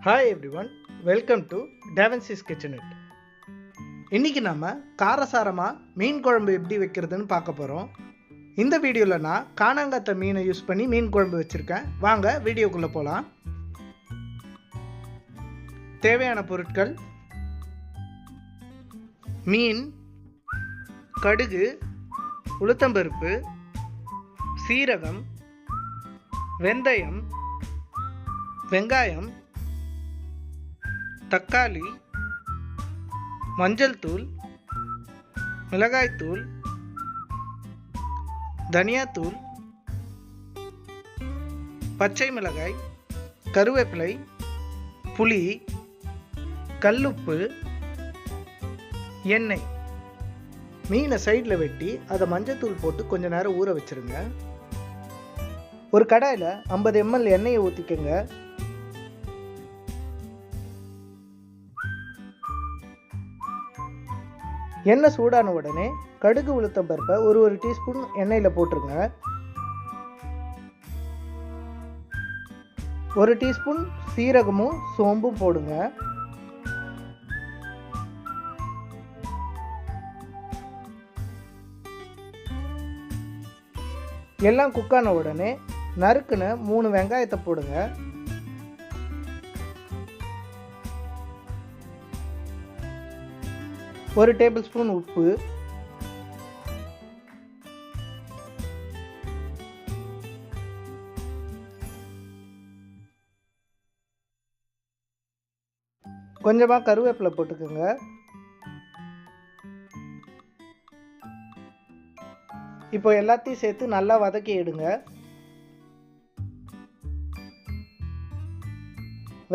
Hi everyone, welcome to Davincy's Kitchenette. இன்னைக்கு நம்ம காரசாரமா மீன் குழம்பு எப்படி வைக்கிறதுன்னு பார்க்க போறோம். இந்த வீடியோல நான் கானாங்கத்தை மீனை யூஸ் பண்ணி மீன் குழம்பு வச்சிருக்கேன். வாங்க வீடியோக்குள்ள போலாம். தேவையான பொருட்கள்: மீன், கடுகு, உளுத்தம்பருப்பு, சீரகம், வெந்தயம், வெங்காயம், தக்காளி, மஞ்சள் தூள், மிளகாய் தூள், தனியாத்தூள், பச்சை மிளகாய், கருவேப்பிலை, புளி, கல்லுப்பு, எண்ணெய். மீனை சைடில் வெட்டி அதை மஞ்சள் தூள் போட்டு கொஞ்ச நேரம் ஊற வச்சிருங்க. ஒரு கடாயில் 50 ml எண்ணெயை ஊற்றிக்கங்க. எண்ணெய் சூடான உடனே கடுகு உளுத்தம் பருப்பை ஒரு டீஸ்பூன் எண்ணெயில் போட்டுருங்க. 1 டீஸ்பூன் சீரகமும் சோம்பும் போடுங்க. எல்லாம் குக்கான உடனே நறுக்குன 3 வெங்காயத்தை போடுங்க. ஒரு டேபிள் ஸ்பூன் உப்பு, கொஞ்சமா கருவேப்பிலை போட்டுக்கோங்க. இப்போ எல்லாத்தையும் சேர்த்து நல்லா வதக்கி எடுங்க.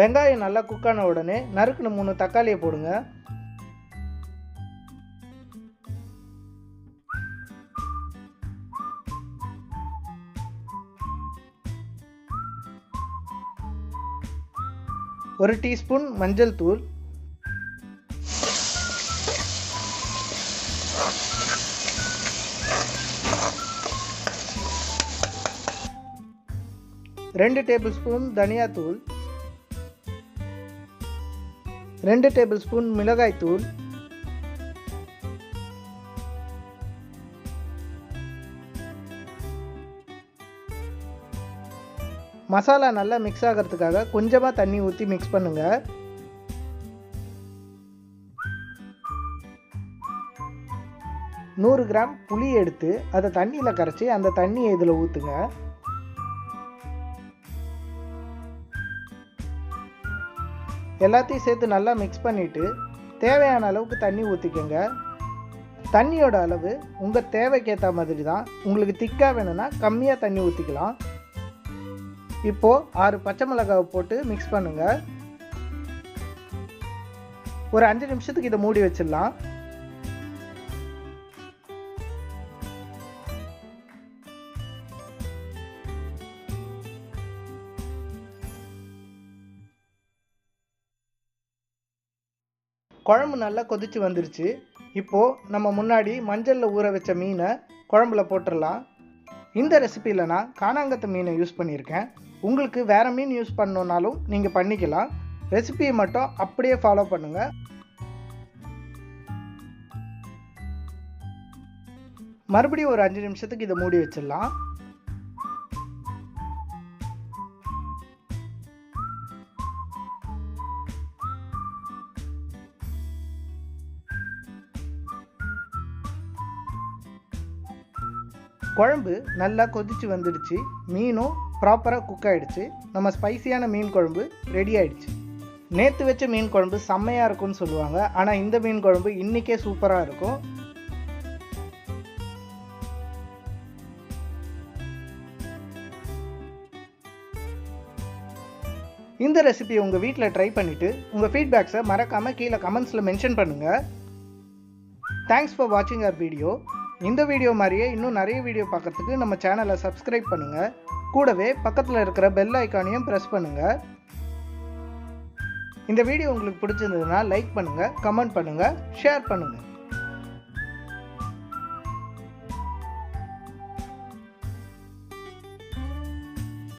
வெங்காயம் நல்லா குக்கான உடனே நறுக்குன 3 தக்காளியை போடுங்க. ஒரு டீஸ்பூன் மஞ்சள் தூள், ரெண்டு டேபிள் ஸ்பூன் தனியாத்தூள், 2 டேபிள் ஸ்பூன் மிளகாய் தூள், மசாலா நல்லா மிக்ஸ் ஆகிறதுக்காக கொஞ்சமாக தண்ணி ஊற்றி மிக்ஸ் பண்ணுங்க. நூறு கிராம் புளி எடுத்து அதை தண்ணியில் கரைச்சி அந்த தண்ணியை இதில் ஊற்றுங்க. எல்லாத்தையும் சேர்த்து நல்லா மிக்ஸ் பண்ணிவிட்டு தேவையான அளவுக்கு தண்ணி ஊற்றிக்கோங்க. தண்ணியோட அளவு உங்கள் தேவைக்கேற்ற மாதிரி தான். உங்களுக்கு திக்காக வேணும்னா கம்மியாக தண்ணி ஊற்றிக்கலாம். இப்போது 6 பச்சை மிளகாவை போட்டு மிக்ஸ் பண்ணுங்க. ஒரு 5 நிமிஷத்துக்கு இதை மூடி வச்சிடலாம். குழம்பு நல்லா கொதிச்சு வந்துருச்சு. இப்போது நம்ம முன்னாடி மஞ்சளில் ஊற வச்ச மீனை குழம்புல போட்டுடலாம். இந்த ரெசிபியில் நான் கானாங்கத்தை மீனை யூஸ் பண்ணியிருக்கேன். உங்களுக்கு வேறு மீன் யூஸ் பண்ணணுன்னாலும் நீங்கள் பண்ணிக்கலாம். ரெசிபியை மட்டும் அப்படியே ஃபாலோ பண்ணுங்கள். மறுபடியும் ஒரு 5 நிமிஷத்துக்கு இதை மூடி வச்சிடலாம். குழம்பு நல்லா கொதிச்சு வந்துடுச்சு. மீனும் ப்ராப்பராக குக் ஆகிடுச்சு. நம்ம ஸ்பைசியான மீன் குழம்பு ரெடி ஆகிடுச்சு. நேற்று வச்ச மீன் குழம்பு செம்மையாக இருக்கும்னு சொல்லுவாங்க. ஆனால் இந்த மீன் குழம்பு இன்றைக்கே சூப்பராக இருக்கும். இந்த ரெசிபி உங்கள் வீட்டில் ட்ரை பண்ணிவிட்டு உங்கள் ஃபீட்பேக்ஸை மறக்காமல் கீழே கமெண்ட்ஸில் மென்ஷன் பண்ணுங்கள். தேங்க்ஸ் ஃபார் வாட்சிங் அவர் வீடியோ. இந்த வீடியோ மாதிரியே இன்னும் நிறைய வீடியோ பார்க்குறதுக்கு நம்ம சேனலை சப்ஸ்கிரைப் பண்ணுங்கள். கூடவே பக்கத்தில் இருக்கிற பெல் ஐக்கானையும் ப்ரெஸ் பண்ணுங்கள். இந்த வீடியோ உங்களுக்கு பிடிச்சிருந்ததுன்னா லைக் பண்ணுங்கள், கமெண்ட் பண்ணுங்கள், ஷேர் பண்ணுங்கள்.